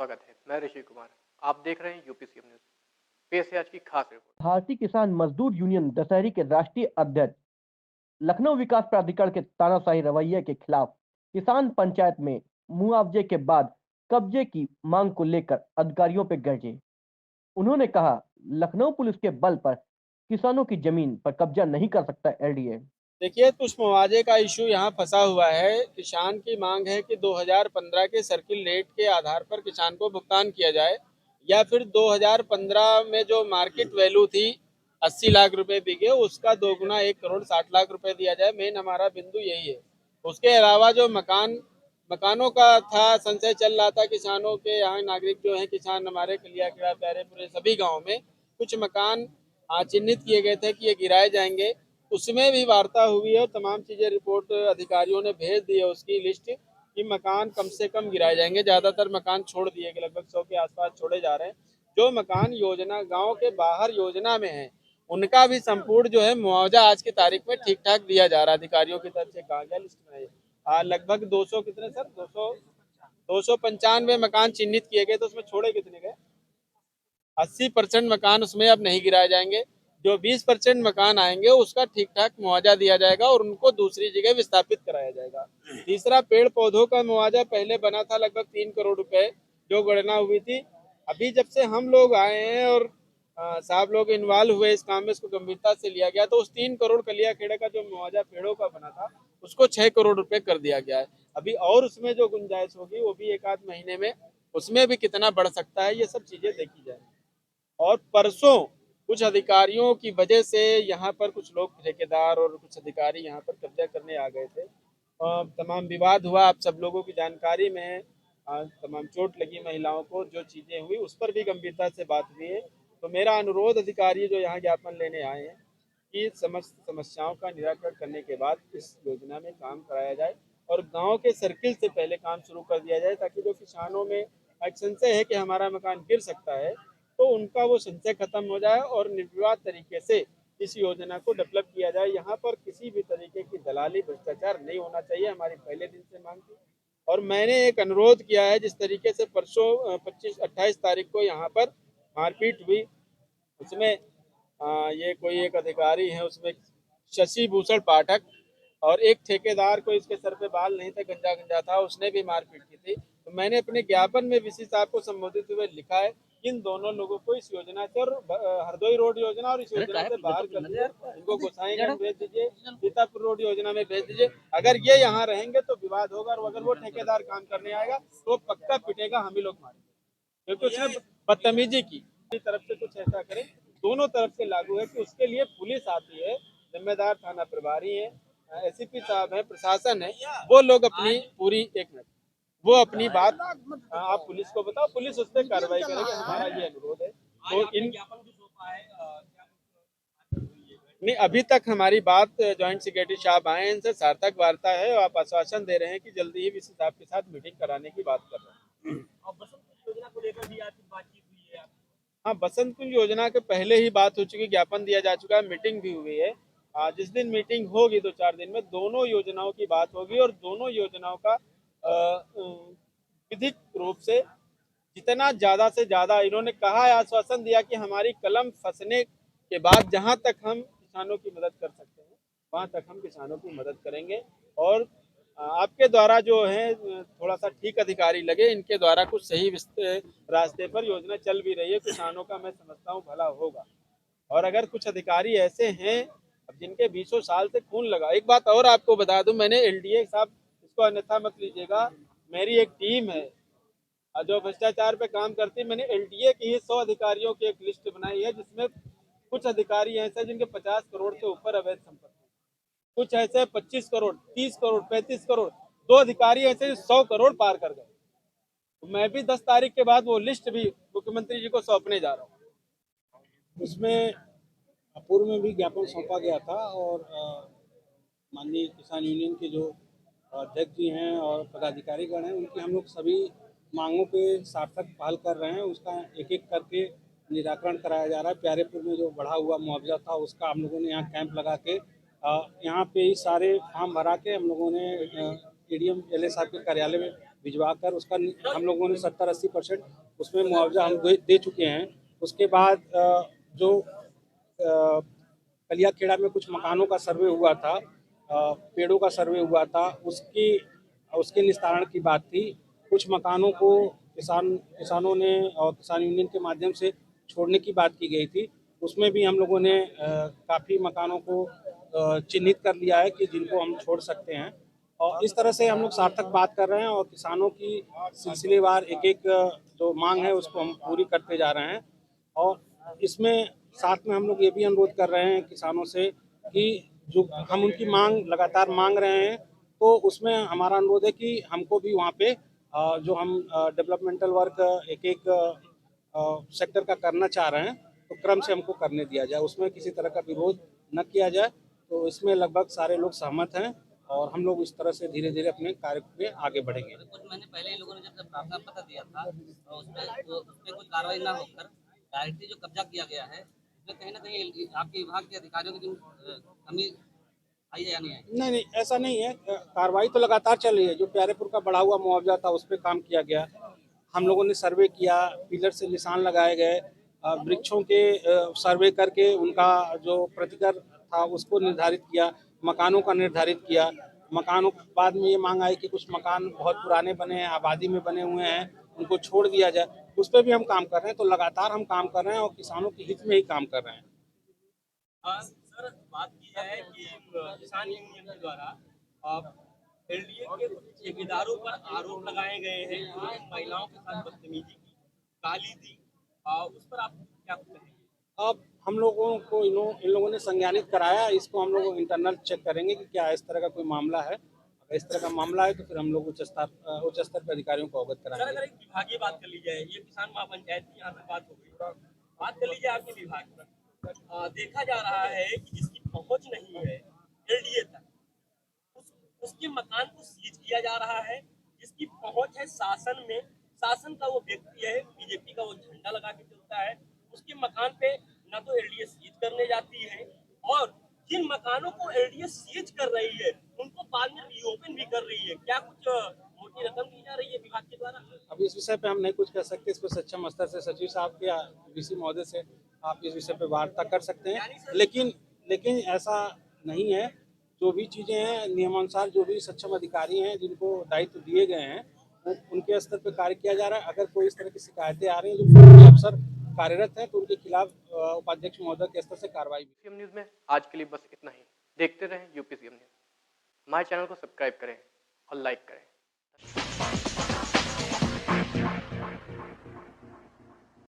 स्वागत है। मैं ऋषि कुमार। आप देख रहे हैं यूपीसीएम न्यूज़। पेश है आज की खास रिपोर्ट। भारतीय किसान मजदूर यूनियन दशहरी के राष्ट्रीय अध्यक्ष लखनऊ विकास प्राधिकरण के तानाशाही रवैये के खिलाफ किसान पंचायत में मुआवजे के बाद कब्जे की मांग को लेकर अधिकारियों पर गरजे। उन्होंने कहा, लखनऊ पुलिस के बल पर किसानों की जमीन पर कब्जा नहीं कर सकता एलडीए। देखिए, कुछ मुआवजे का इशू यहाँ फंसा हुआ है। किसान की मांग है कि 2015 के सर्किल रेट के आधार पर किसान को भुगतान किया जाए, या फिर 2015 में जो मार्केट वैल्यू थी 80 लाख रुपए बिके, उसका दोगुना 1 करोड़ 60 लाख रुपए दिया जाए। मेन हमारा बिंदु यही है। उसके अलावा जो मकानों का था, संशय चल रहा था किसानों के, यहाँ नागरिक जो है किसान हमारे कलिया खेड़ा प्यारेपुर सभी गाँव में कुछ मकान चिन्हित किए गए थे कि ये गिराए जाएंगे। उसमें भी वार्ता हुई है और तमाम चीजें रिपोर्ट अधिकारियों ने भेज दी है, उसकी लिस्ट कि मकान कम से कम गिराए जाएंगे। ज्यादातर मकान छोड़ दिए गए, लगभग 100 के आसपास छोड़े जा रहे हैं। जो मकान योजना गांव के बाहर योजना में है, उनका भी संपूर्ण जो है मुआवजा आज की तारीख में ठीक ठाक दिया जा रहा है। अधिकारियों की तरफ से कहा गया लिस्ट में लगभग 200 कितने सर 295 मकान चिन्हित किए गए, तो उसमें छोड़े कितने गए? 80% मकान उसमें अब नहीं गिराए जाएंगे। जो 20% मकान आएंगे उसका ठीक ठाक मुआवजा दिया जाएगा और उनको दूसरी जगह विस्थापित कराया जाएगा। तीसरा, पेड़ पौधों का मुआवजा पहले बना था लगभग 3 करोड़ रुपए, जो गणना हुई थी। अभी जब से हम लोग आए हैं और साहब लोग इन्वॉल्व हुए इस काम में, इसको गंभीरता से लिया गया, तो उस 3 करोड़ कलिया खेड़े का जो मुआवजा पेड़ों का बना था उसको 6 करोड़ रुपए कर दिया गया है। अभी और उसमें जो गुंजाइश होगी वो भी 1 आध महीने में उसमें भी कितना बढ़ सकता है, ये सब चीजें देखी जाएंगी। और परसों कुछ अधिकारियों की वजह से यहाँ पर कुछ लोग ठेकेदार और कुछ अधिकारी यहाँ पर कब्जा करने आ गए थे। तमाम विवाद हुआ, आप सब लोगों की जानकारी में है। तमाम चोट लगी महिलाओं को, जो चीज़ें हुई उस पर भी गंभीरता से बात हुई है। तो मेरा अनुरोध अधिकारी जो यहाँ ज्ञापन लेने आए हैं कि समस्त समस्याओं का निराकरण करने के बाद इस योजना में काम कराया जाए और गांव के सर्किल से पहले काम शुरू कर दिया जाए, ताकि जो किसानों में एक संशय है कि हमारा मकान गिर सकता है, तो उनका वो संशय खत्म हो जाए और निर्विवाद तरीके से इस योजना को डेवलप किया जाए। यहाँ पर किसी भी तरीके की दलाली भ्रष्टाचार नहीं होना चाहिए, हमारी पहले दिन से मांग थी। और मैंने एक अनुरोध किया है, जिस तरीके से परसों 25-28 तारीख को यहाँ पर मारपीट हुई, उसमें ये कोई एक अधिकारी है, उसमें शशि भूषण पाठक और एक ठेकेदार को इसके सर पे बाल नहीं थे, गंजा गंजा था, उसने भी मारपीट की थी। तो मैंने अपने ज्ञापन में वीसी साहब को संबोधित हुए लिखा है, इन दोनों लोगों को इस योजना से और हरदोई रोड योजना और इस योजना से बाहर कर दीजिए, इनको गोसाईगंज भेज दीजिए, सीतापुर रोड योजना में भेज दीजिए। अगर ये यहाँ रहेंगे तो विवाद होगा, और अगर वो ठेकेदार काम करने आएगा तो पक्का पिटेगा, हम ही लोग मारेंगे, क्योंकि उसने बदतमीजी की। तरफ से कुछ ऐसा करे, दोनों तरफ से लागू है कि उसके लिए पुलिस आती है, जिम्मेदार थाना प्रभारी है, एसीपी साहब है, प्रशासन है, वो लोग अपनी पूरी एक मिनट वो अपनी बात आप पुलिस को बताओ, पुलिस उस पर कार्रवाई करेगी, हमारा ये अनुरोध है। तो इन नहीं, अभी तक हमारी बात ज्वाइंट सेक्रेटरी साहब आए हैं, इनसे सार्थक वार्ता है और आप आश्वासन दे रहे हैं कि जल्दी ही वीसी साहब के साथ मीटिंग कराने की बात कर रहे हैं। और बसंत योजना को लेकर भी आपकी बातचीत हुई है? हाँ, बसंत कुंज योजना के पहले ही बात हो चुकी, ज्ञापन दिया जा चुका है, मीटिंग भी हुई है। जिस दिन मीटिंग होगी 2-4 दिन में दोनों योजनाओं की बात होगी और दोनों योजनाओं का विधिक रूप से जितना ज्यादा से ज्यादा, इन्होंने कहा है, आश्वासन दिया कि हमारी कलम फंसने के बाद जहां तक हम किसानों की मदद कर सकते हैं वहां तक हम किसानों की मदद करेंगे। और आपके द्वारा जो है थोड़ा सा ठीक अधिकारी लगे, इनके द्वारा कुछ सही रास्ते पर योजना चल भी रही है, किसानों का मैं समझता हूँ भला होगा। और अगर कुछ अधिकारी ऐसे हैं अब जिनके 20 साल से खून लगा, एक बात और आपको बता दूं, मैंने एलडीए साहब, इसको अन्यथा मत लीजिएगा, मेरी एक टीम है जो भ्रष्टाचार पे काम करती है। मैंने एलडीए की ही 100 अधिकारियों की एक लिस्ट बनाई है, जिसमें कुछ अधिकारी ऐसे जिनके 50 करोड़ से ऊपर अवैध संपत्ति, कुछ ऐसे 25 करोड़, 30 करोड़, 35 करोड़, 2 अधिकारी ऐसे 100 करोड़ पार कर गए। तो मैं भी 10 तारीख के बाद वो लिस्ट भी मुख्यमंत्री जी को सौंपने जा रहा हूँ। उसमें पूर्व में भी ज्ञापन सौंपा गया था और माननीय किसान यूनियन के जो अध्यक्ष जी हैं और पदाधिकारीगण हैं, उनकी हम लोग सभी मांगों पे सार्थक पहल कर रहे हैं। उसका एक एक करके निराकरण कराया जा रहा है। प्यारेपुर में जो बढ़ा हुआ मुआवजा था उसका हम लोगों ने यहाँ कैंप लगा के यहाँ पे ही सारे फॉर्म भरा के हम लोगों ने एडीएम एलए साहब के कार्यालय में भिजवा कर उसका हम लोगों ने 70-80% उसमें मुआवजा हम दे चुके हैं। उसके बाद जो कलियाखेड़ा में कुछ मकानों का सर्वे हुआ था, पेड़ों का सर्वे हुआ था, उसके निस्तारण की बात थी। कुछ मकानों को किसानों ने और किसान यूनियन के माध्यम से छोड़ने की बात की गई थी। उसमें भी हम लोगों ने काफ़ी मकानों को चिन्हित कर लिया है कि जिनको हम छोड़ सकते हैं, और इस तरह से हम लोग सार्थक बात कर रहे हैं और किसानों की सिलसिलेवार एक-एक जो मांग है उसको हम पूरी करते जा रहे हैं। और इसमें साथ में हम लोग ये भी अनुरोध कर रहे हैं किसानों से कि जो हम उनकी मांग लगातार मांग रहे हैं, तो उसमें हमारा अनुरोध है कि हमको भी वहाँ पे जो हम डेवलपमेंटल वर्क एक-एक सेक्टर का करना चाह रहे हैं, तो क्रम से हमको करने दिया जाए, उसमें किसी तरह का विरोध न किया जाए। तो इसमें लगभग सारे लोग सहमत हैं और हम लोग इस तरह से धीरे-धीरे अपने कार्य पे आगे बढ़ेंगे। कुछ महीने पहले इन लोगों ने जब प्रार्थना पत्र दिया था, तो उसपे कोई कार्रवाई ना होकर डायरेक्टली जो कब्जा किया गया है, इसमें कहीं न कहीं आपके विभाग के अधिकारियों की जो कमी आई है या नहीं आई? नहीं, नहीं, ऐसा नहीं है। कार्रवाई तो लगातार चल रही है। जो प्यारेपुर का बढ़ा हुआ मुआवजा था, उस पे काम किया गया। हम लोगों ने सर्वे किया, पिलर से निशान लगाए गए, वृक्षों के सर्वे करके उनका जो प्रतिकर था, उसको निर्धारित किया, मकानों का निर्धारित किया। मकानों के बाद में ये माँग आई कि कुछ मकान बहुत पुराने बने हैं, आबादी में बने हुए हैं, उनको छोड़ दिया जाए। उस पे भी हम काम कर रहे हैं, तो लगातार हम काम कर रहे हैं और किसानों के हित में ही काम कर रहे हैं। सर, बात की जाए कि किसान यूनियन के द्वारा एलडीए के ठेकेदारों पर आरोप लगाए गए हैं, उन्होंने महिलाओं के साथ बदतमीजी की, गाली दी, उस पर आप क्या कहेंगे? अब हम लोगों को इन लोगों ने संज्ञानित कराया, इसको हम लोग इंटरनल चेक करेंगे कि क्या इस तरह का कोई मामला है। अगर इस तरह का मामला है तो फिर हम लोग उच्च स्तर के अधिकारियों को अवगत सर, कराएंगे। अगर एक विभागीय बात कर ली जाए, ये किसान महापंचायत की यहाँ तक बात हो गई, बात कर लीजिए आपके विभाग पर। देखा जा रहा है कि जिसकी पहुंच नहीं है एलडीए तक, उसके मकान को सीज किया जा रहा है। जिसकी पहुंच है शासन में, शासन का वो व्यक्ति है, बीजेपी का वो झंडा लगा के चलता है, उसके मकान पे ना तो एलडीए सीज करने जाती है, और जिन मकानों को एलडीए सीज कर रही है उनको बाद में रीओपन भी कर रही है। क्या कुछ मोटी रकम दी जा रही है विभाग के द्वारा? अब इस विषय पे हम नहीं कुछ कह सकते। इस पर सक्षम स्तर से सचिव साहब के या डीसी महोदय से आप इस विषय पे वार्ता कर सकते हैं, लेकिन ऐसा नहीं है। जो भी चीजें हैं नियमानुसार, जो भी सक्षम अधिकारी हैं जिनको दायित्व दिए गए हैं, उनके स्तर पे कार्य किया जा रहा है। अगर कोई इस तरह की शिकायतें आ रही हैं, जो अफसर कार्यरत हैं, तो उनके खिलाफ उपाध्यक्ष महोदय के स्तर से कार्रवाई। यूपीसीएम न्यूज़ में आज के लिए बस इतना ही। देखते रहें यूपीसीएम न्यूज़। हमारे चैनल को सब्सक्राइब करें और लाइक करें।